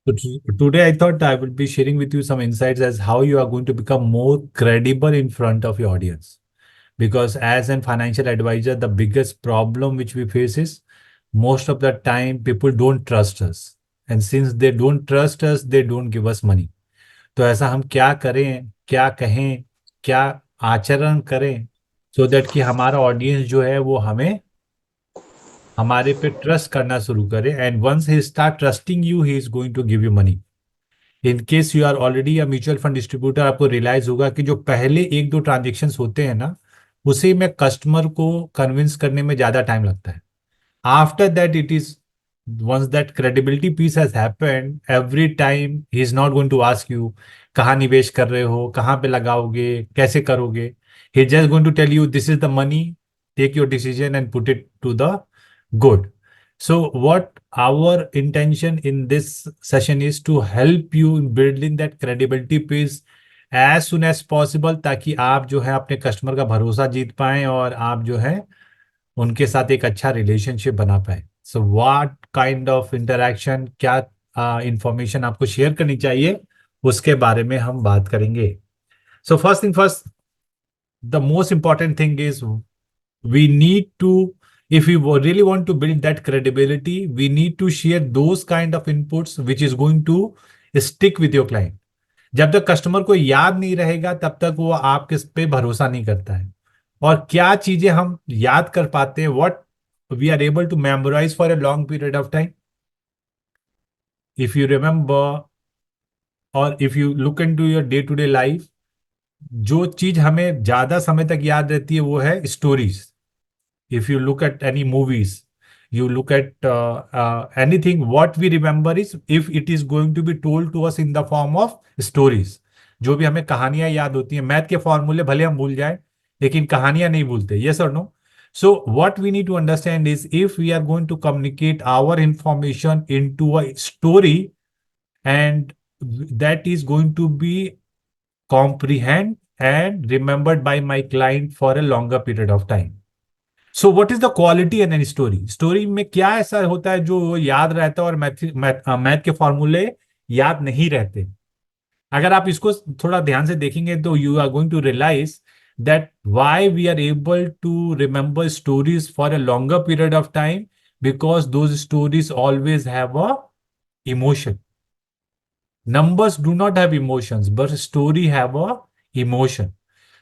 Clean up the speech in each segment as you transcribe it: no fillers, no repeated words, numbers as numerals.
So today I thought I will be sharing with you some insights as how you are going to become more credible in front of your audience. Because as a financial advisor, the biggest problem which we face is most of the time people don't trust us. And since they don't trust us, they don't give us money. तो ऐसा हम क्या करें, क्या कहें, क्या आचरण करें, सो दैट कि हमारा ऑडियंस जो है वो हमें हमारे पे ट्रस्ट करना शुरू करे, and once he start trusting you he is going to give you money. In case you are already a mutual fund distributor, आपको रियलाइज होगा कि जो पहले एक दो ट्रांजेक्शन होते हैं ना, उसे में कस्टमर को कन्विंस करने में ज्यादा टाइम लगता है. After that it is once that credibility piece has happened, every time he is not going to ask you कहाँ निवेश कर रहे हो, कहाँ पे लगाओगे, कैसे करोगे. he is just going to tell you this is the money, take your decision and put it to the good. So what our intention in this session is to help you in building that credibility piece as soon as possible, ताकि आप जो है अपने customer का भरोसा जीत पाएं और आप जो है उनके साथ एक अच्छा रिलेशनशिप बना पाए. So what kind of interaction, क्या इंफॉर्मेशन आपको शेयर करनी चाहिए, उसके बारे में हम बात करेंगे. So first thing first, the most important thing is we need to, if we really want to build that credibility, we need to share those kind of inputs which is going to stick with your client. जब तक customer को याद नहीं रहेगा तब तक वो आपके पे भरोसा नहीं करता है. और क्या चीजें हम याद कर पाते हैं, what we are able to memorise for a long period of time. If you remember और if you look into your day to day life, जो चीज हमें ज्यादा समय तक याद रहती है वो है stories. If you look at any movies, you look at anything, what we remember is if it is going to be told to us in the form of stories. जो भी हमें कहानियां याद होती हैं, मैथ के फॉर्मूले भले हम भूल जाएं लेकिन कहानियां नहीं भूलते. yes or no? So what we need to understand is if we are going to communicate our information into a story, and that is going to be comprehend and remembered by my client for a longer period of time. So what is the quality in an story. Story में क्या ऐसा होता है जो याद रहता है और मैथ के फॉर्मूले याद नहीं रहते. अगर आप इसको थोड़ा ध्यान से देखेंगे तो you are going to realize that why we are able to remember stories for a longer period of time, because those stories always have a emotion. Numbers do not have emotions, but story have a emotion.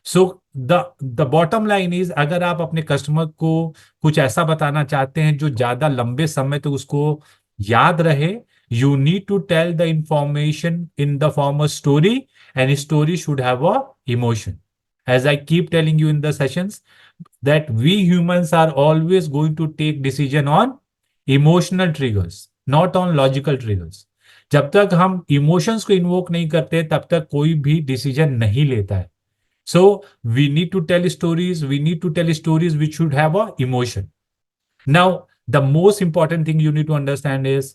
So the bottom line is, अगर आप अपने customer को कुछ ऐसा बताना चाहते हैं जो ज्यादा लंबे समय तक उसको याद रहे, you need to tell the information in the form of story, and story should have a emotion. As I keep telling you in the sessions, that we humans are always going to take decision on emotional triggers, not on logical triggers. जब तक हम emotions को invoke नहीं करते तब तक कोई भी डिसीजन नहीं लेता है. So we need to tell stories, we need to tell stories which should have a emotion. Now the most important thing you need to understand is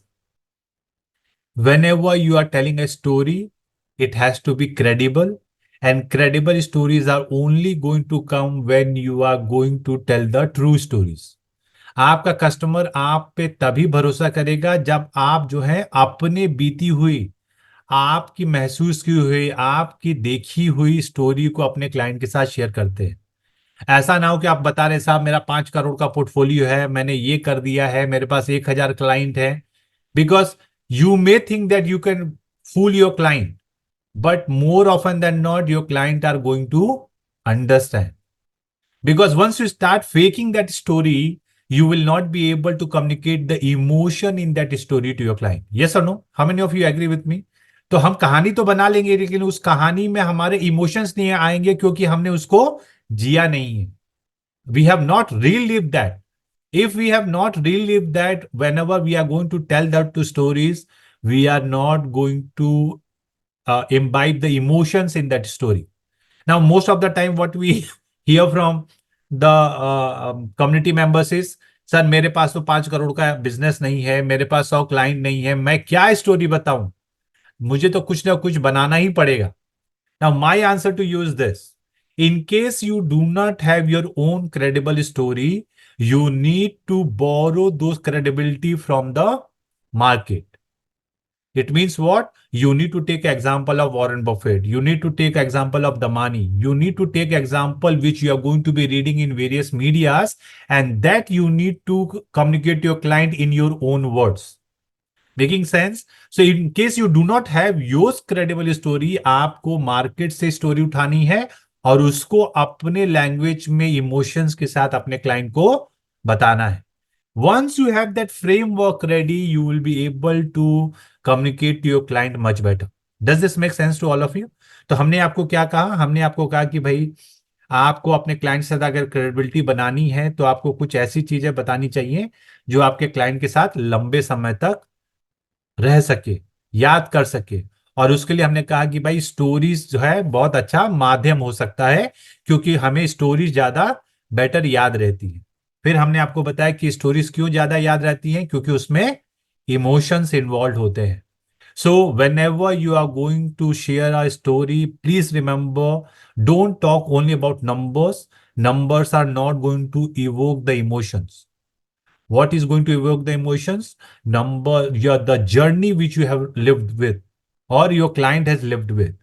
whenever you are telling a story, it has to be credible, and credible stories are only going to come when you are going to tell the true stories. आपका customer आप पे तभी भरोसा करेगा जब आप जो है अपने बीती हुई, आपकी महसूस की हुई, आपकी देखी हुई स्टोरी को अपने क्लाइंट के साथ शेयर करते हैं. ऐसा ना हो कि आप बता रहे साहब मेरा 5 करोड़ का पोर्टफोलियो है, मैंने ये कर दिया है, मेरे पास 1,000 क्लाइंट है. Because you may think that you can fool your client, but more often than not your client are going to understand. Because once you start faking that story, you will not be able to communicate the emotion in that story to your client. Yes or no? How many of you agree with me? तो हम कहानी तो बना लेंगे लेकिन उस कहानी में हमारे इमोशंस नहीं आएंगे क्योंकि हमने उसको जिया नहीं है. We have not relived that. If we have not relived that, whenever we are going to tell that to stories, we are not going to imbibe the emotions in that story. Now, most of the time, what we hear from the community members is, sir मेरे पास तो 5 करोड़ का business नहीं है, मेरे पास 100 client नहीं है, मैं क्या स्टोरी बताऊं, मुझे तो कुछ ना कुछ बनाना ही पड़ेगा. Now, my answer to you is this. In case you do not have your own credible story, you need to borrow those credibility from the market. It means what? You need to take example of Warren Buffett. You need to take example of Damani. You need to take example which you are going to be reading in various medias, and that you need to communicate to your client in your own words. Making sense? So in case you do not have your credible story, आपको market से story उठानी है और उसको अपने language में emotions के साथ अपने क्लाइंट को बताना है. Once you have that framework ready, you will be able to communicate to your client much better. Does this make sense to all of you? तो हमने आपको क्या कहा? हमने आपको कहा कि भाई आपको अपने क्लाइंट से अगर क्रेडिबिलिटी बनानी है तो आपको कुछ ऐसी चीजें बतानी चाहिए जो आपके क्लाइंट के साथ लंबे समय तक रह सके, याद कर सके. और उसके लिए हमने कहा कि भाई स्टोरीज जो है बहुत अच्छा माध्यम हो सकता है, क्योंकि हमें स्टोरीज ज्यादा बेटर याद रहती है. फिर हमने आपको बताया कि स्टोरीज क्यों ज्यादा याद रहती हैं, क्योंकि उसमें इमोशंस इन्वॉल्व होते हैं. So whenever you are going to share a story, please remember, don't talk only about numbers. Numbers are not going to evoke the emotions. What is going to evoke the emotions? The journey which you have lived with or your client has lived with.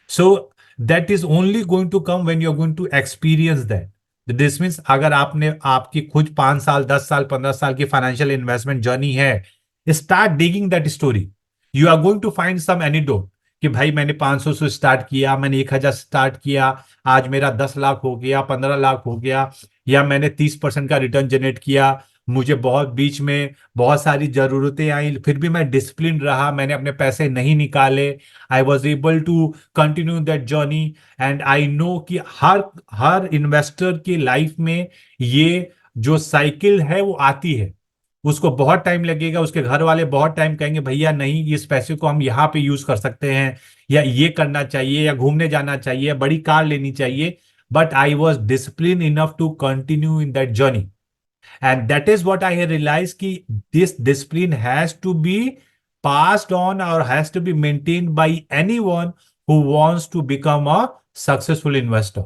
So that is only going to come when you're going to experience that. This means अगर आपने आपकी खुद 5 साल 10 साल 15 साल की financial investment journey है, start digging that story. You are going to find some anecdote कि भाई मैंने 500 से स्टार्ट किया, मैंने 1000 स्टार्ट किया, आज मेरा 10 लाख हो गया, 15 लाख हो गया, या मैंने 30% का रिटर्न जनरेट किया. मुझे बहुत बीच में बहुत सारी जरूरतें आई, फिर भी मैं डिसिप्लिन रहा, मैंने अपने पैसे नहीं निकाले. I was able to continue that journey. And I know कि हर हर इन्वेस्टर की लाइफ में ये जो साइकिल है वो आती है. उसको बहुत टाइम लगेगा, उसके घर वाले बहुत टाइम कहेंगे भैया नहीं, इस पैसे को हम यहाँ पे यूज कर सकते हैं, या ये करना चाहिए, या घूमने जाना चाहिए, बड़ी कार लेनी चाहिए. But I was discipline enough to continue in that journey. And that is what I have realized ki this discipline has to be passed on or has to be maintained by anyone who wants to become a successful investor.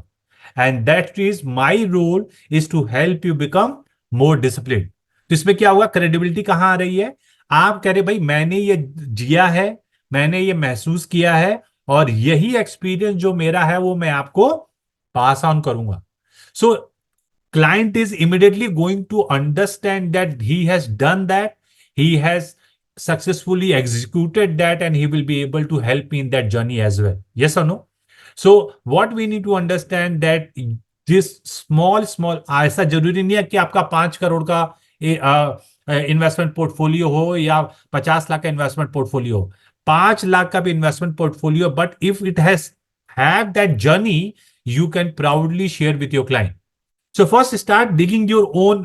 And that is my role is to help you become more disciplined. तो इसमें क्या होगा? Credibility कहां आ रही है? आप कह रहे भाई मैंने ये जिया है, मैंने ये महसूस किया है, और यही एक्सपीरियंस जो मेरा है वो मैं आपको पास ऑन करूंगा. सो client is immediately going to understand that he has done that, he has successfully executed that, and he will be able to help me in that journey as well. Yes or no? So what we need to understand that this small ऐसा जरूरी नहीं है कि आपका 5 करोड़ का investment portfolio हो या 50 लाख का इन्वेस्टमेंट पोर्टफोलियो हो. 5 लाख का भी investment portfolio, but if it has have that journey, you can proudly share with your client. So first start digging your own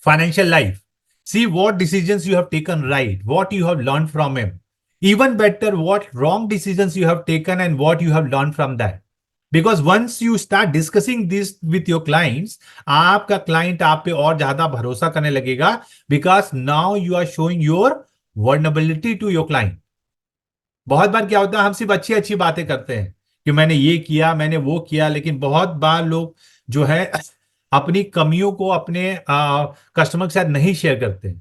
financial life. See what decisions you have taken right, what you have learned from him. Even better, what wrong decisions you have taken and what you have learned from that. Because once you start discussing this with your clients, आपका client आप पे और ज्यादा भरोसा करने लगेगा, because now you are showing your vulnerability to your client. बहुत बार क्या होता है, हम सिर्फ अच्छी अच्छी बातें करते हैं कि मैंने ये किया, मैंने वो किया, लेकिन बहुत बार लोग जो है अपनी कमियों को अपने कस्टमर के साथ नहीं शेयर करते.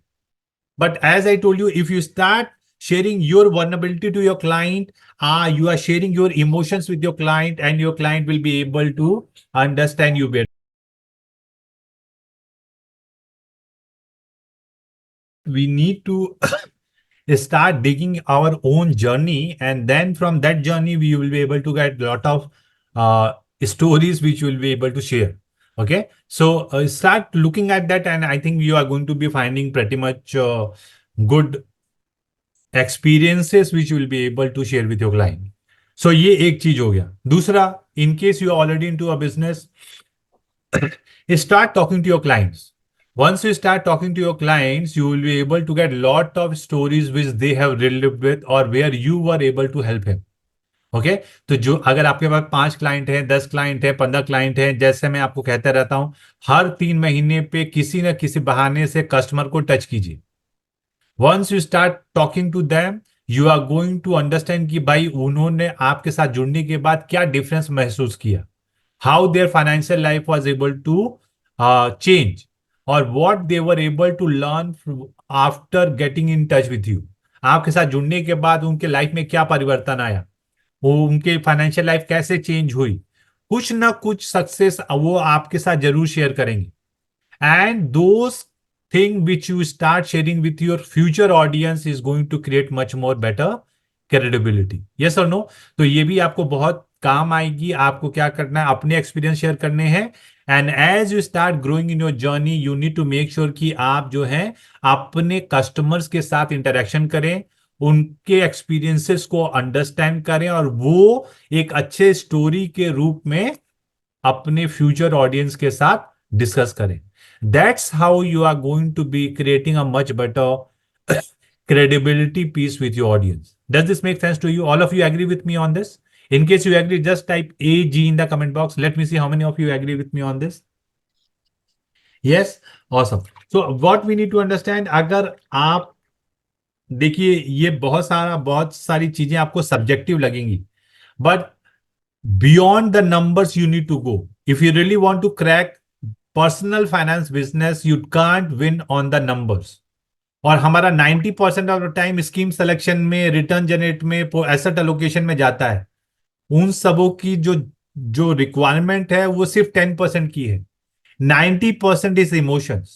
But as I told you, if you start sharing your vulnerability to your client, you are sharing your emotions with your client, and your client will be able to understand you better. We need to start digging our own journey, and then from that journey we will be able to get a lot of stories which we will be able to share. Okay, so start looking at that, and I think you are going to be finding pretty much good experiences which you will be able to share with your client. So ये एक चीज हो गया. दूसरा, in case you are already into a business, start talking to your clients. Once you start talking to your clients, you will be able to get a lot of stories which they have relived with or where you were able to help him. Okay तो जो अगर आपके पास 5 client हैं, 10 client हैं, 15 client हैं, जैसे मैं आपको कहता रहता हूं, हर 3 महीने पे किसी ना किसी बहाने से कस्टमर को टच कीजिए. Once you start talking to them, you are going to understand कि भाई उन्होंने आपके साथ जुड़ने के बाद क्या डिफरेंस महसूस किया, how their financial life was able to change, or what they were able to learn after getting in touch with you. आपके साथ जुड़ने के बाद उनके लाइफ में क्या परिवर्तन आया, वो उनके फाइनेंशियल लाइफ कैसे चेंज हुई, कुछ ना कुछ सक्सेस वो आपके साथ जरूर शेयर करेंगे। And those thing which you start sharing with your future audience is going to create much more better credibility. Yes or no? तो ये भी आपको बहुत काम आएगी। आपको क्या करना है, अपने एक्सपीरियंस शेयर करने हैं। And as you start growing in your journey you need to make sure कि आप जो है अपने कस्टमर्स के साथ इंटरेक्शन करें, उनके एक्सपीरियंसेस को अंडरस्टैंड करें और वो एक अच्छे स्टोरी के रूप में अपने फ्यूचर ऑडियंस के साथ डिस्कस करें। That's how you are going to be creating a much better credibility piece with your audience. Does this make sense to you? All of you agree with me on this? In case you agree, just type AG in the comment box. Let me see how many of you agree with me on this. Yes? Awesome. So what we need to understand, अगर आप देखिए ये बहुत सारी चीजें आपको subjective लगेंगी, but beyond the numbers you need to go. If you really want to crack personal finance business, you can't win on the numbers. और हमारा 90% of the time scheme selection में, रिटर्न जनरेट में, asset allocation में जाता है। उन सबों की जो जो रिक्वायरमेंट है वो सिर्फ 10% की है। 90% is emotions.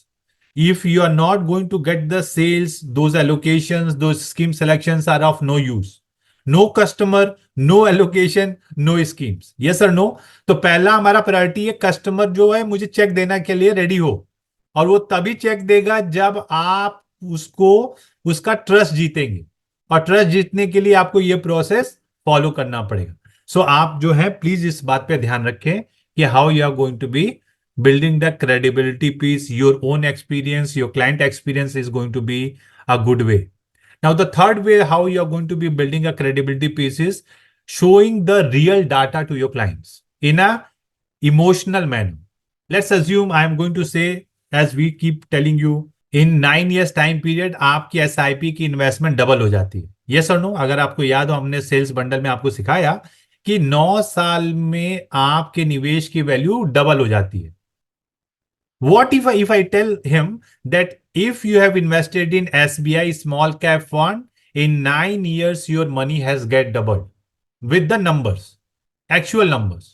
If you are not going to get the sales, those allocations, those scheme selections are of no use. No customer, no allocation, no schemes. Yes or no? तो पहला हमारा प्रायोरिटी है customer जो है मुझे check देने के लिए रेडी हो, और वो तभी चेक देगा जब आप उसको उसका ट्रस्ट जीतेंगे, और ट्रस्ट जीतने के लिए आपको ये प्रोसेस फॉलो करना पड़ेगा। सो आप जो है प्लीज इस बात पे ध्यान रखें कि how you are going to be building the credibility piece. Your own experience, your client experience is going to be a good way. Now the third way how you are going to be building a credibility piece is showing the real data to your clients in a emotional manner. Let's assume I am going to say, as we keep telling you, in 9 years time period आपकी SIP की investment double हो जाती है। Yes और no? अगर आपको याद हो, हमने सेल्स बंडल में आपको सिखाया कि 9 साल में आपके निवेश की वैल्यू डबल हो जाती है। What if I tell him that if you have invested in SBI small cap fund, in 9 years your money has get doubled with the numbers, actual numbers?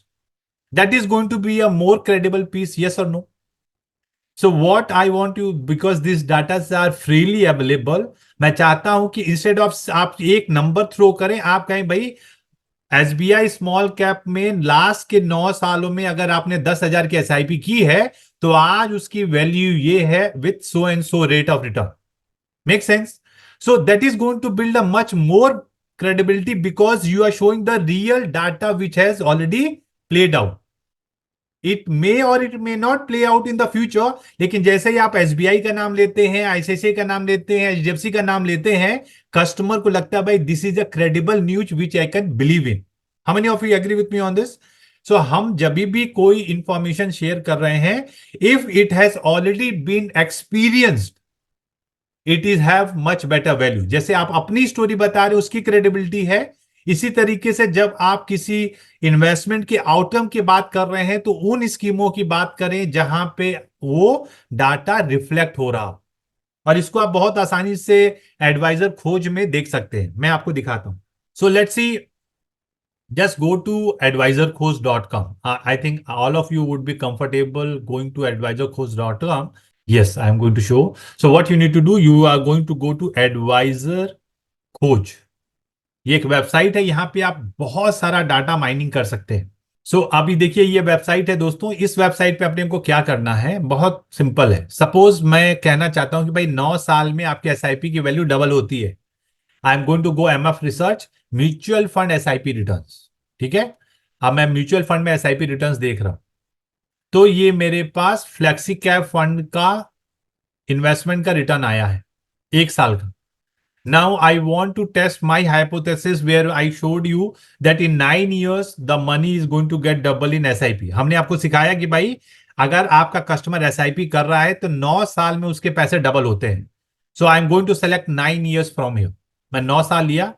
That is going to be a more credible piece, yes or no? So what I want you, because these data are freely available, मैं चाहता हूं कि instead of आप एक number throw करें, आप कहें भाई एसबीआई स्मॉल कैप में लास्ट के 9 सालों में अगर आपने 10,000 की एसआईपी की है तो आज उसकी वैल्यू ये है with so and so rate of return. Make sense? So that is going to build a much more credibility because you are showing the real data which has already played out. It may or it may not play out in the future, लेकिन जैसे ही आप SBI का नाम लेते हैं, ICICI का नाम लेते हैं, एचडीएफसी का नाम लेते हैं, कस्टमर को लगता है भाई this is a credible news which I can believe in. How many of you agree with me on this? So हम जब भी कोई इंफॉर्मेशन शेयर कर रहे हैं, if it has already been experienced, it is have much better value. जैसे आप अपनी स्टोरी बता रहे हो उसकी क्रेडिबिलिटी है, इसी तरीके से जब आप किसी इन्वेस्टमेंट के आउटकम की बात कर रहे हैं तो उन स्कीमों की बात करें जहां पे वो डाटा रिफ्लेक्ट हो रहा हो, और इसको आप बहुत आसानी से एडवाइजर खोज में देख सकते हैं। मैं आपको दिखाता हूं। So let's see, just go to advisorkhoz.com. I think all of you would be comfortable going to advisorkhoz.com. Yes, I am going to show. So what you need to do, you are going to go to advisor खोज। ये एक website है, यहां पे आप बहुत सारा data mining कर सकते हैं। सो अभी देखिए ये वेबसाइट है दोस्तों। इस वेबसाइट पे अपने को क्या करना है, बहुत सिंपल है। सपोज मैं कहना चाहता हूं कि भाई 9 साल में आपकी एसआईपी की वैल्यू डबल होती है। I am going to go MF research mutual fund SIP returns. ठीक है, अब मैं म्यूचुअल फंड में एसआईपी रिटर्न्स देख रहा हूं, तो ये मेरे पास फ्लेक्सी कैप फंड का इन्वेस्टमेंट का रिटर्न आया है 1 साल का। Now I want to test my hypothesis where I showed you that in 9 years the money is going to get double in SIP. हमने आपको सिखाया कि भाई अगर आपका कस्टमर SIP कर रहा है तो 9 साल में उसके पैसे डबल होते हैं। So I am going to select 9 years from here. मैं 9 साल लिया।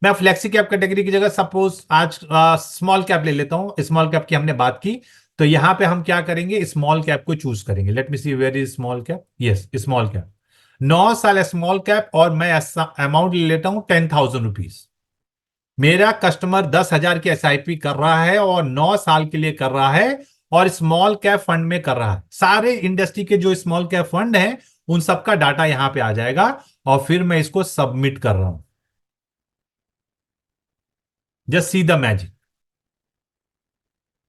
मैं फ्लेक्सी कैप कैटेगरी की जगह सपोज आज स्मॉल कैप ले लेता हूं। स्मॉल कैप की हमने बात की, तो यहां पे हम क्या करेंगे, स्मॉल कैप को चूज करेंगे। Let me see where is small cap. Yes, small cap. 9 साल स्मॉल कैप और मैं अमाउंट ले लेता हूं 10,000 रुपीज। मेरा कस्टमर 10,000 की एसआईपी कर रहा है और 9 साल के लिए कर रहा है और स्मॉल कैप फंड में कर रहा है। सारे इंडस्ट्री के जो स्मॉल कैप फंड हैं उन सबका डाटा यहां पे आ जाएगा और फिर मैं इसको सबमिट कर रहा हूं। Just see the magic.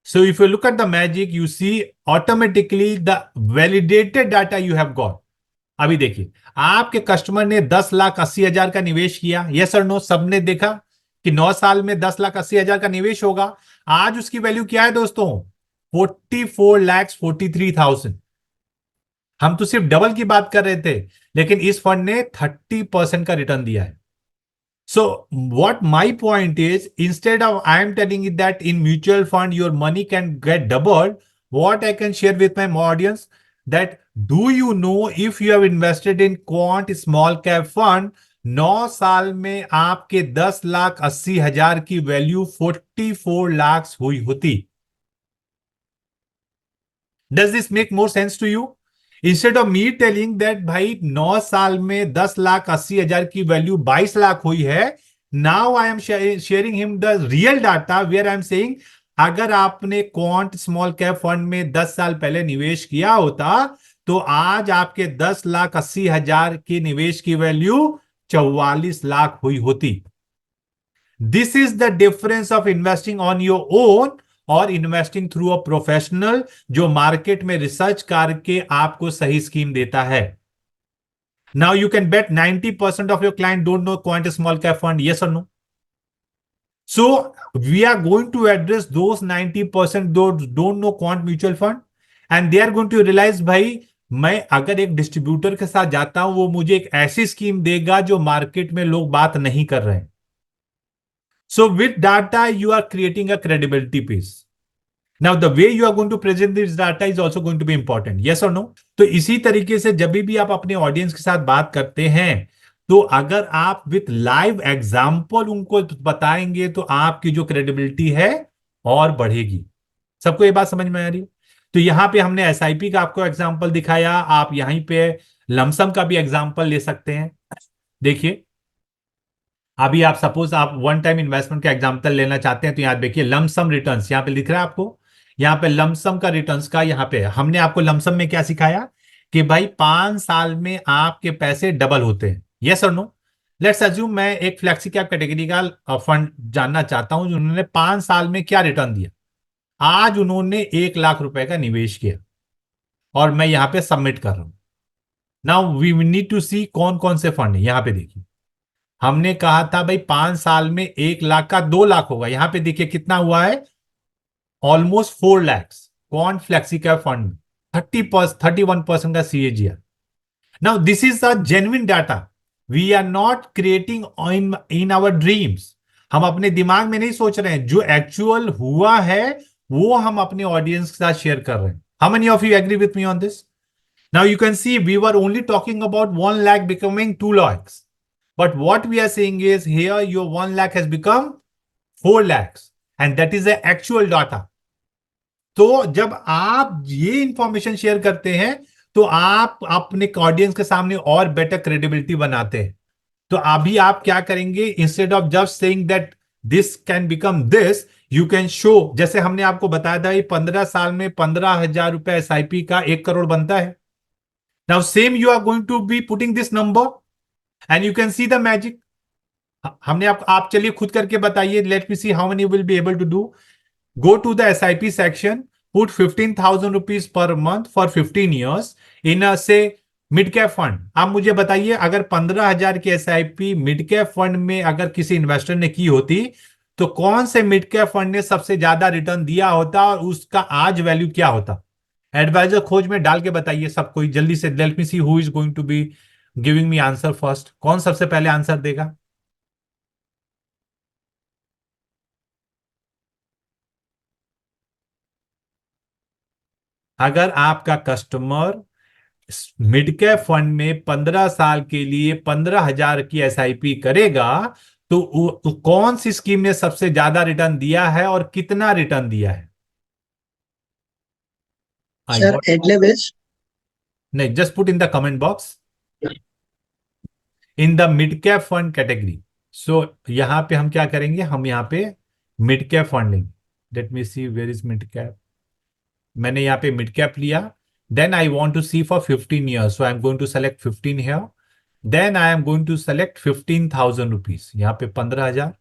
So if you look at the magic, you see automatically the validated data you have got. अभी देखिए, आपके कस्टमर ने 10,80,000 का निवेश किया, यस और नो, सबने देखा कि 9 साल में 10,80,000 का निवेश होगा। आज उसकी वैल्यू क्या है दोस्तों? 44,43,000। हम तो सिर्फ डबल की बात कर रहे थे, लेकिन इस फंड ने 30% का रिटर्न दिया है। So what my point is, instead of I am telling you that in mutual fund your money can get doubled, what I can share with my audience that do you know if you have invested in quant small cap fund, 9 साल में आपके 10,80,000 की value 44 lakh हुई होती। Does this make more sense to you? Instead of me telling that भाई 9 साल में 10,80,000 की वैल्यू 22 लाख हुई है, now I am sharing him the real data where I am saying अगर आपने क्वांट स्मॉल कैप फंड में 10 साल पहले निवेश किया होता तो आज आपके 10,80,000 के निवेश की वैल्यू 44 लाख हुई होती। This is the difference of investing on your own और इन्वेस्टिंग थ्रू अ प्रोफेशनल जो मार्केट में रिसर्च करके आपको सही स्कीम देता है। Now you can bet 90% of your client don't know Quant small cap fund, yes और no? So we are going to address those 90% don't know Quant mutual fund and they are going to realise भाई मैं अगर एक distributor के साथ जाता हूं वो मुझे एक ऐसी स्कीम देगा जो मार्केट में लोग बात नहीं कर रहे हैं। So with data, you are creating a credibility piece. Now, the way you are going to present this data is also going to be important. Yes or no? तो इसी तरीके से जब भी आप अपने ऑडियंस के साथ बात करते हैं तो अगर आप विथ लाइव एग्जाम्पल उनको बताएंगे तो आपकी जो क्रेडिबिलिटी है और बढ़ेगी। सबको ये बात समझ में आ रही है? तो यहां पे हमने एसआईपी का आपको एग्जाम्पल दिखाया, आप यहीं पे लमसम का भी एग्जाम्पल ले सकते हैं। देखिए, अभी आप सपोज आप वन टाइम इन्वेस्टमेंट का एग्जांपल लेना चाहते हैं तो यहां देखिए लमसम रिटर्न्स यहां पे लिख रहा है आपको। यहां पे लमसम का रिटर्न्स का यहां पे हमने आपको लमसम में क्या सिखाया कि भाई 5 साल में आपके पैसे डबल होते हैं, यस और नो? लेट्स अज्यूम मैं एक फ्लेक्सी कैप कैटेगरी का फंड जानना चाहता हूं उन्होंने 5 साल में क्या रिटर्न दिया। आज उन्होंने 1 लाख रुपए का निवेश किया और मैं यहां पे सबमिट कर रहा हूं। नाउ वी नीड टू सी कौन कौन से फंड है। यहां पे देखिए, हमने कहा था भाई 5 साल में 1 लाख का 2 लाख होगा, यहां पे देखिए कितना हुआ है, ऑलमोस्ट 4 लैक्स कौन फ्लेक्सी कैप फंड में 31% का CAGR. Now this is a genuine data, we are not creating in our dreams. हम अपने दिमाग में नहीं सोच रहे हैं, जो एक्चुअल हुआ है वो हम अपने ऑडियंस के साथ शेयर कर रहे हैं। How many of you agree with me on this? Now you can see we were only talking about 1 lakh becoming 2 lakhs. But what we are saying is here your 1 lakh has become 4 lakhs and that is the actual data. तो जब आप ये information share करते हैं तो आप अपने audience के सामने और बेटर क्रेडिबिलिटी बनाते हैं। तो अभी आप क्या करेंगे, instead of just saying that this can become this, you can show, जैसे हमने आपको बताया था 15 साल में 15,000 रुपए एसआईपी का 1 करोड़ बनता है। Now same you are going to be putting this number and you can see the magic. हमने आप चलिए खुद करके बताइए, let me see how many will be able to do. Go to the SIP section, put 15,000 rupees per month for 15 years in से mid cap fund. आप मुझे बताइए अगर 15,000 की एसआईपी मिड कैप फंड में अगर किसी इन्वेस्टर ने की होती तो कौन से मिड कैप फंड ने सबसे ज्यादा रिटर्न दिया होता और उसका आज वैल्यू क्या होता? एडवाइजर खोज में डाल के बताइए सब कोई जल्दी से। Let me see who is going to be giving me answer first. कौन सबसे पहले आंसर देगा? अगर आपका कस्टमर मिड कैप फंड में 15 साल के लिए 15,000 की एसआईपी करेगा तो कौन सी स्कीम ने सबसे ज्यादा रिटर्न दिया है और कितना रिटर्न दिया है? I sir want, Edelweiss. नहीं, just put in the comment box in the mid cap fund category. So यहां पे हम क्या करेंगे, हम यहाँ पे मिड कैप फंड लेंगे। Let me see where is mid cap. मैंने यहाँ पे मिड कैप लिया। Then I want to see for 15 years, so I am going to select 15 here. Then I am going to select 15,000 rupees, यहाँ पे 15,000।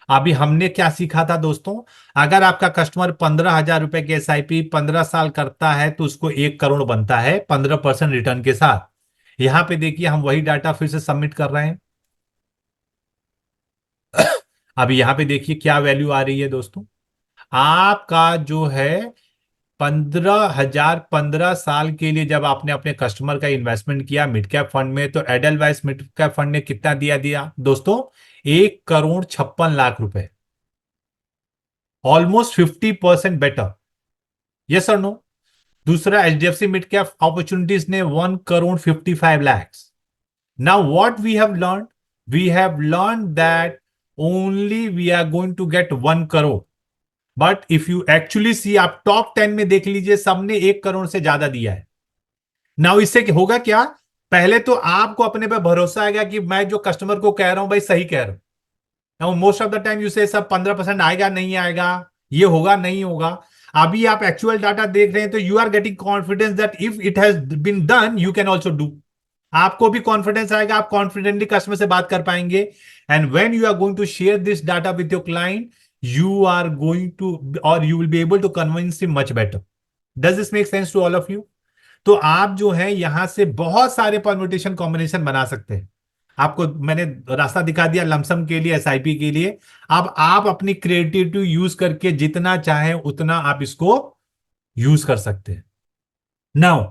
अभी हमने क्या सीखा था दोस्तों, अगर आपका कस्टमर 15,000 रुपए की एसआईपी 15 साल करता है तो उसको 1 करोड़ बनता है 15% रिटर्न के साथ। यहां पे देखिए हम वही डाटा फिर से सबमिट कर रहे हैं। अभी यहां पे देखिए क्या वैल्यू आ रही है दोस्तों, आपका जो है 15,000 15 साल के लिए जब आपने अपने कस्टमर का इन्वेस्टमेंट किया मिड कैप फंड में, तो एडलवाइस मिड कैप फंड ने कितना दिया दिया दोस्तों, 1,56,00,000 रुपए। Almost 50% better. यस और नो। दूसरा एचडीएफसी मिड कैप अपॉर्चुनिटीज ने 1,55,00,000। Now what we have learn, we have learn that only we are going to get 1 crore. But if you actually see, आप टॉप 10 में देख लीजिए, सबने 1 करोड़ से ज्यादा दिया है। नाउ इससे होगा क्या, पहले तो आपको अपने पे भरोसा आएगा कि मैं जो कस्टमर को कह रहा हूं भाई सही कह रहा हूं। Now most of the time you से सब 15% आएगा नहीं आएगा, ये होगा नहीं होगा। अभी आप एक्चुअल डाटा देख रहे हैं तो you are getting confidence that if it has been done you can also do. आपको भी कॉन्फिडेंस आएगा, आप कॉन्फिडेंटली कस्टमर से बात कर पाएंगे। And when you are going to share this data with your client, you are going to और you will be able to convince him much better. Does this make sense to all of you? तो आप जो है यहां से बहुत सारे permutation combination बना सकते हैं। आपको मैंने रास्ता दिखा दिया लमसम के लिए, एसआईपी के लिए। अब आप अपनी क्रिएटिविटी यूज करके जितना चाहें उतना आप इसको यूज कर सकते हैं। Now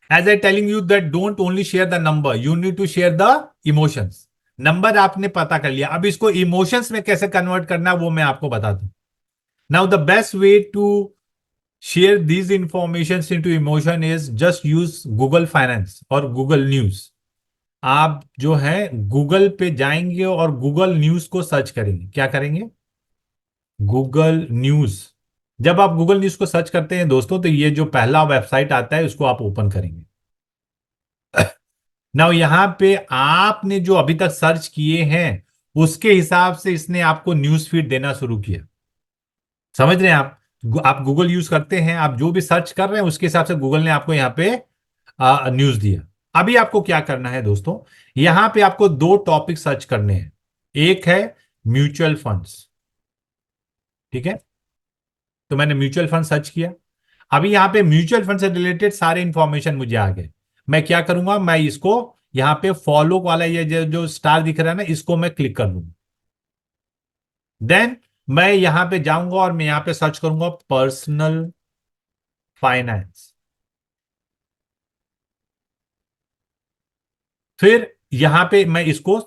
as I telling you that don't only share the number, you need to share the emotions. Number आपने पता कर लिया, अब इसको इमोशंस में कैसे कन्वर्ट करना है वो मैं आपको बता दूं। Now the best way to share these informations into emotion is just use Google finance और गूगल न्यूज। आप जो है गूगल पे जाएंगे और गूगल न्यूज को सर्च करेंगे। क्या करेंगे, गूगल न्यूज। जब आप गूगल न्यूज को सर्च करते हैं दोस्तों, तो ये जो पहला वेबसाइट आता है उसको आप ओपन करेंगे। नाउ यहां पे आपने जो अभी तक सर्च किए हैं उसके हिसाब से इसने आपको न्यूज फीड देना शुरू किया। समझ रहे हैं आप गूगल यूज करते हैं, आप जो भी सर्च कर रहे हैं उसके हिसाब से गूगल ने आपको यहाँ पे न्यूज दिया। अभी आपको क्या करना है दोस्तों, यहां पे आपको दो टॉपिक सर्च करने हैं। एक है म्यूचुअल फंड्स, ठीक है। तो मैंने म्यूचुअल फंड सर्च किया। अभी यहां पे म्यूचुअल फंड से रिलेटेड सारे इंफॉर्मेशन मुझे आ गए। मैं क्या करूंगा, मैं इसको यहां पे फॉलो वाला ये जो स्टार दिख रहा है ना, इसको मैं क्लिक कर दूंगा। देन मैं यहां पे जाऊंगा और मैं यहां पे सर्च करूंगा पर्सनल फाइनेंस। फिर यहां पे मैं इसको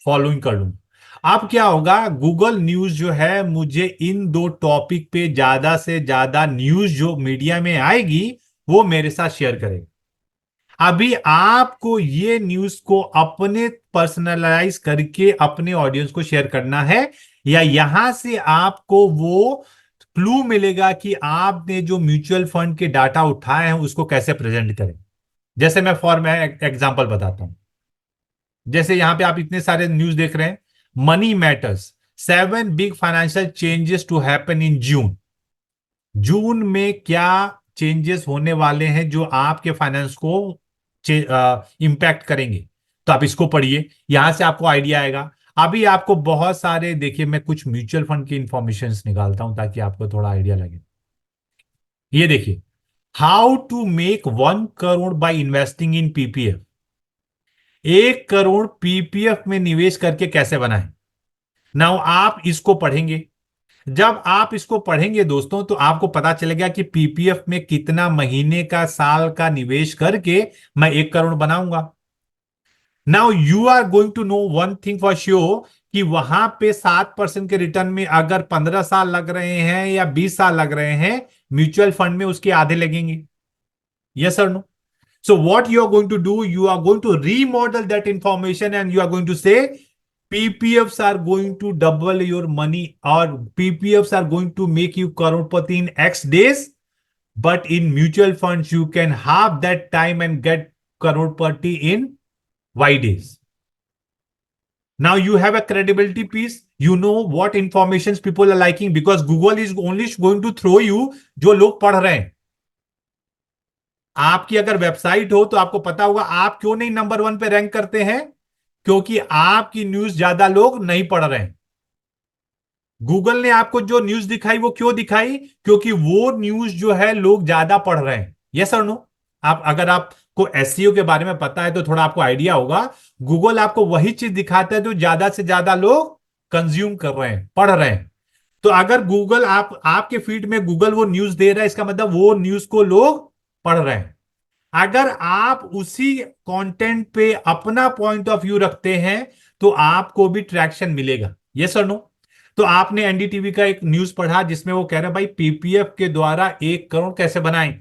फॉलोइंग कर लूंगा। अब क्या होगा, गूगल न्यूज जो है मुझे इन दो टॉपिक पे ज्यादा से ज्यादा न्यूज जो मीडिया में आएगी वो मेरे साथ शेयर करेगा। अभी आपको ये न्यूज को अपने पर्सनलाइज करके अपने ऑडियंस को शेयर करना है, या यहां से आपको वो क्लू मिलेगा कि आपने जो म्यूचुअल फंड के डाटा उठाए हैं उसको कैसे प्रेजेंट करें। जैसे मैं एग्जांपल बताता हूं। जैसे यहां पे आप इतने सारे न्यूज देख रहे हैं, money matters, 7 big financial changes to happen in June. जून में क्या चेंजेस होने वाले हैं जो आपके फाइनेंस को इंपैक्ट करेंगे। तो आप इसको पढ़िए, यहां से आपको आइडिया आएगा। अभी आपको बहुत सारे देखिए, मैं कुछ म्यूचुअल फंड की इंफॉर्मेशन निकालता हूं ताकि आपको थोड़ा आइडिया लगे। ये देखिए, how to make 1 crore by investing in PPF. 1 crore PPF में निवेश करके कैसे बनाएं। नाउ आप इसको पढ़ेंगे। जब आप इसको पढ़ेंगे दोस्तों, तो आपको पता चलेगा कि पीपीएफ में कितना महीने का साल का निवेश करके मैं 1 करोड़ बनाऊंगा। Now you are going to know one thing for sure, कि वहां पे 7% के रिटर्न में अगर 15 साल लग रहे हैं या 20 साल लग रहे हैं, म्यूचुअल फंड में उसके आधे लगेंगे। यस और no? So what you are going to do, you are going to remodel that information and you are going to say PPFs are going to double your money, or PPFs are going to make you crorepati in X days, but in mutual funds you can halve that time and get crorepati in Why days? Now you have a credibility piece. You know what informations people are liking because Google is only going to throw you जो लोग पढ़ रहे हैं. आपकी अगर website हो तो आपको पता होगा आप क्यों नहीं नंबर 1 पे रैंक करते हैं, क्योंकि आपकी न्यूज ज्यादा लोग नहीं पढ़ रहे हैं. गूगल ने आपको जो न्यूज दिखाई वो क्यों दिखाई, क्योंकि वो न्यूज जो है लोग ज्यादा पढ़ रहे हैं. यस और नो? आप अगर आपको एसईओ के बारे में पता है तो थोड़ा आपको आइडिया होगा. गूगल आपको वही चीज दिखाता है जो ज्यादा से ज्यादा लोग कंज्यूम कर रहे हैं, पढ़ रहे हैं. तो अगर गूगल आपके फीड में गूगल वो न्यूज दे रहा है, इसका मतलब वो न्यूज को लोग पढ़ रहे हैं. अगर आप उसी कंटेंट पे अपना पॉइंट ऑफ व्यू रखते हैं तो आपको भी ट्रैक्शन मिलेगा. यस और नो? तो आपने एनडीटीवी का एक न्यूज पढ़ा जिसमें वो कह रहा है भाई पीपीएफ के द्वारा 1 करोड़ कैसे बनाएं.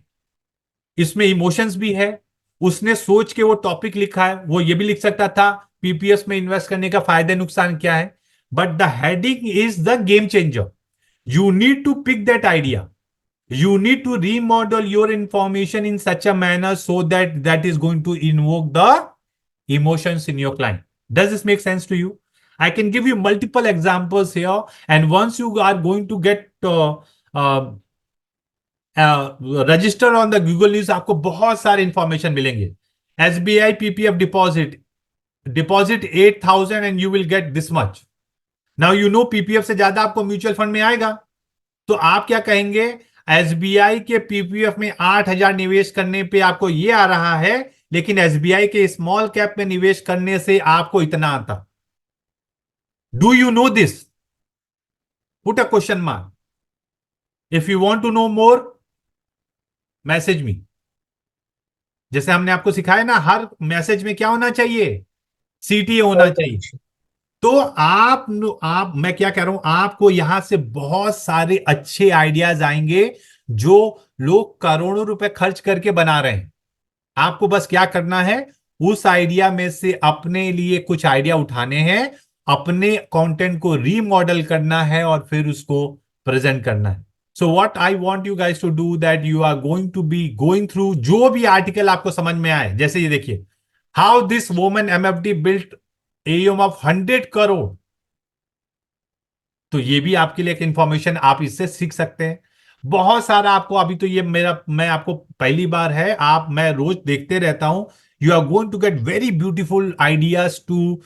इसमें इमोशंस भी है. उसने सोच के वो टॉपिक लिखा है. वो ये भी लिख सकता था पीपीएफ में इन्वेस्ट करने का फायदे नुकसान क्या है. But the heading is the game changer. You need to pick that idea. You need to remodel your information in such a manner so that that is going to invoke the emotions in your client. Does this make sense to you? I can give you multiple examples here, and once you are going to get register on the Google News, आपको बहुत सारे information मिलेंगे. SBI PPF deposit 8,000 and you will get this much. Now you know PPF से ज्यादा आपको mutual fund में आएगा. तो आप क्या कहेंगे, एसबीआई के पीपीएफ में 8,000 निवेश करने पे आपको ये आ रहा है, लेकिन एसबीआई के स्मॉल कैप में निवेश करने से आपको इतना आता. Do you know this? Put a question mark. If you want to know more, message me. जैसे हमने आपको सिखाया ना, हर मैसेज में क्या होना चाहिए, सीटीए होना चाहिए. तो आप मैं क्या कह रहा हूं, आपको यहां से बहुत सारे अच्छे आइडियाज आएंगे जो लोग करोड़ों रुपए खर्च करके बना रहे हैं. आपको बस क्या करना है, उस आइडिया में से अपने लिए कुछ आइडिया उठाने हैं, अपने कंटेंट को रीमॉडल करना है और फिर उसको प्रेजेंट करना है. So what I want you guys to do that you are going to be going through जो भी आर्टिकल आपको समझ में आए. जैसे ये देखिए, how this woman MFD built AUM of 100 crore. तो ये भी आपके लिए एक इंफॉर्मेशन, आप इससे सीख सकते हैं. बहुत सारा आपको अभी तो ये मैं आपको पहली बार है, मैं रोज देखते रहता हूं. You are going to get very beautiful ideas to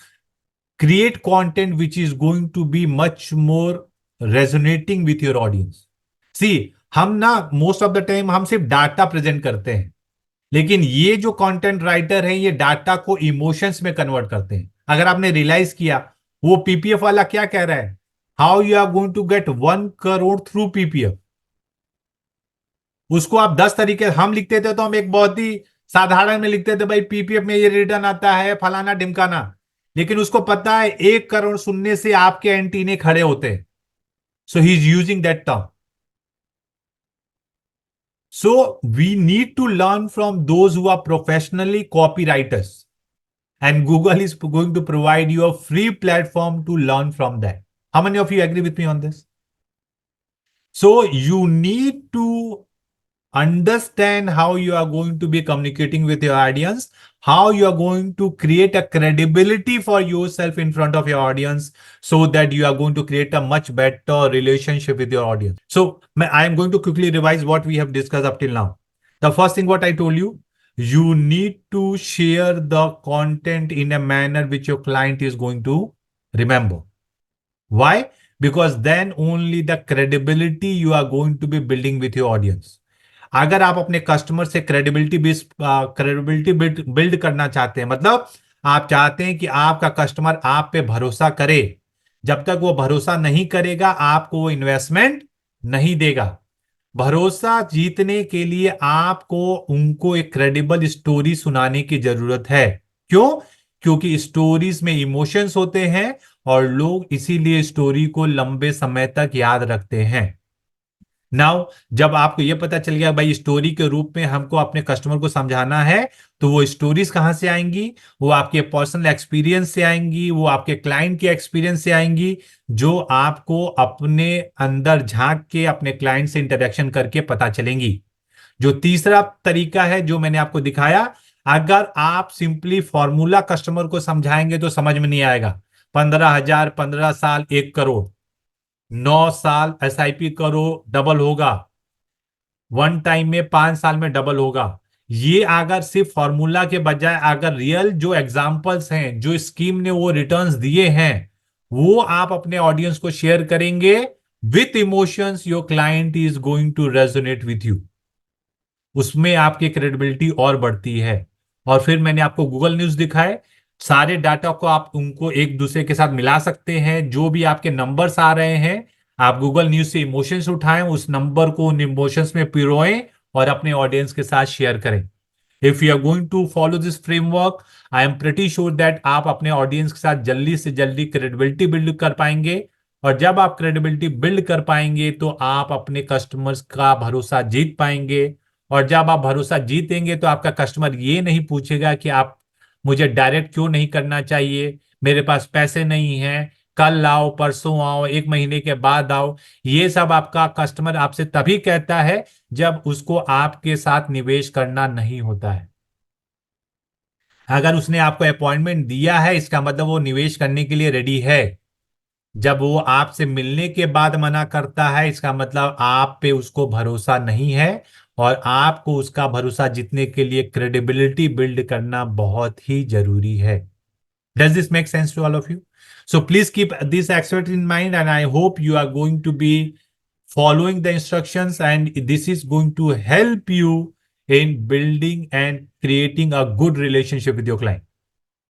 create content which is going to be much more resonating with your audience. See, हम ना मोस्ट ऑफ द टाइम हम सिर्फ डाटा प्रेजेंट करते हैं, लेकिन ये जो कंटेंट राइटर है ये डाटा को इमोशंस में कन्वर्ट करते हैं. अगर आपने रियलाइज किया, वो पीपीएफ वाला क्या कह रहा है, how you are going to get 1 crore through PPF. उसको आप 10 तरीके हम लिखते थे तो हम एक बहुत ही साधारण में लिखते थे, भाई पीपीएफ में ये रिटर्न आता है फलाना ढिमकाना. लेकिन उसको पता है 1 करोड़ सुनने से आपके एंटीने खड़े होते हैं. So he is using that term. So we need to learn from those who are professionally copywriters, and Google is going to provide you a free platform to learn from that. How many of you agree with me on this? So you need to understand how you are going to be communicating with your audience, how you are going to create a credibility for yourself in front of your audience, so that you are going to create a much better relationship with your audience. So I am going to quickly revise what we have discussed up till now. The first thing what I told you, you need to share the content in a manner which your client is going to remember. Why? Because then only the credibility you are going to be building with your audience. अगर आप अपने customer से credibility build करना चाहते हैं, मतलब आप चाहते हैं कि आपका कस्टमर आप पे भरोसा करे, जब तक वो भरोसा नहीं करेगा आपको वो इन्वेस्टमेंट नहीं देगा. भरोसा जीतने के लिए आपको उनको एक क्रेडिबल स्टोरी सुनाने की जरूरत है. क्यों? क्योंकि स्टोरीज में इमोशंस होते हैं और लोग इसीलिए स्टोरी को लंबे समय तक याद रखते हैं. नाउ जब आपको यह पता चल गया भाई स्टोरी के रूप में हमको अपने कस्टमर को समझाना है, तो वो स्टोरीज कहां से आएंगी, वो आपके पर्सनल एक्सपीरियंस से आएंगी, वो आपके क्लाइंट के एक्सपीरियंस से आएंगी, जो आपको अपने अंदर झांक के अपने क्लाइंट से इंटरेक्शन करके पता चलेंगी. जो तीसरा तरीका है जो मैंने आपको दिखाया, अगर आप सिंपली फॉर्मूला कस्टमर को समझाएंगे तो समझ में नहीं आएगा। 15,000, 15 साल, 1 करोड़, 9 साल एसआईपी करो, डबल होगा। वन टाइम में 5 साल में डबल होगा। ये अगर सिर्फ फॉर्मूला के बजाय अगर रियल जो एग्जांपल्स हैं, जो स्कीम ने वो रिटर्न्स दिए हैं, वो आप अपने ऑडियंस को शेयर करेंगे with emotions, your client is going to resonate with you. उसमें आपकी क्रेडिबिलिटी और बढ़ती है। और फिर मैंने आपको गूगल न्यूज दिखाए, सारे डाटा को आप उनको एक दूसरे के साथ मिला सकते हैं। जो भी आपके नंबर्स आ रहे हैं, आप गूगल न्यूज से इमोशंस उठाएं, उस नंबर को उन इमोशंस में पिरोएं और अपने ऑडियंस के साथ शेयर करें। If you are going to follow this framework, I am pretty sure that आप अपने ऑडियंस के साथ जल्दी से जल्दी क्रेडिबिलिटी बिल्ड कर पाएंगे। और जब आप क्रेडिबिलिटी बिल्ड कर पाएंगे तो आप अपने कस्टमर्स का भरोसा जीत पाएंगे। और जब आप भरोसा जीतेंगे तो आपका कस्टमर ये नहीं पूछेगा कि आप मुझे डायरेक्ट क्यों नहीं करना चाहिए, मेरे पास पैसे नहीं है, कल आओ, परसों आओ, 1 महीने के बाद आओ। ये सब आपका कस्टमर आपसे तभी कहता है जब उसको आपके साथ निवेश करना नहीं होता है। अगर उसने आपको अपॉइंटमेंट दिया है, इसका मतलब वो निवेश करने के लिए रेडी है। जब वो आपसे मिलने के बाद मना करता है, इसका मतलब आप पे उसको भरोसा नहीं है। और आपको उसका भरोसा जीतने के लिए क्रेडिबिलिटी बिल्ड करना बहुत ही जरूरी है। Does this make sense to all of you? So please keep this aspect in mind, and I hope you are going to be following the instructions, and this is going to help you in building and creating a good relationship with your client.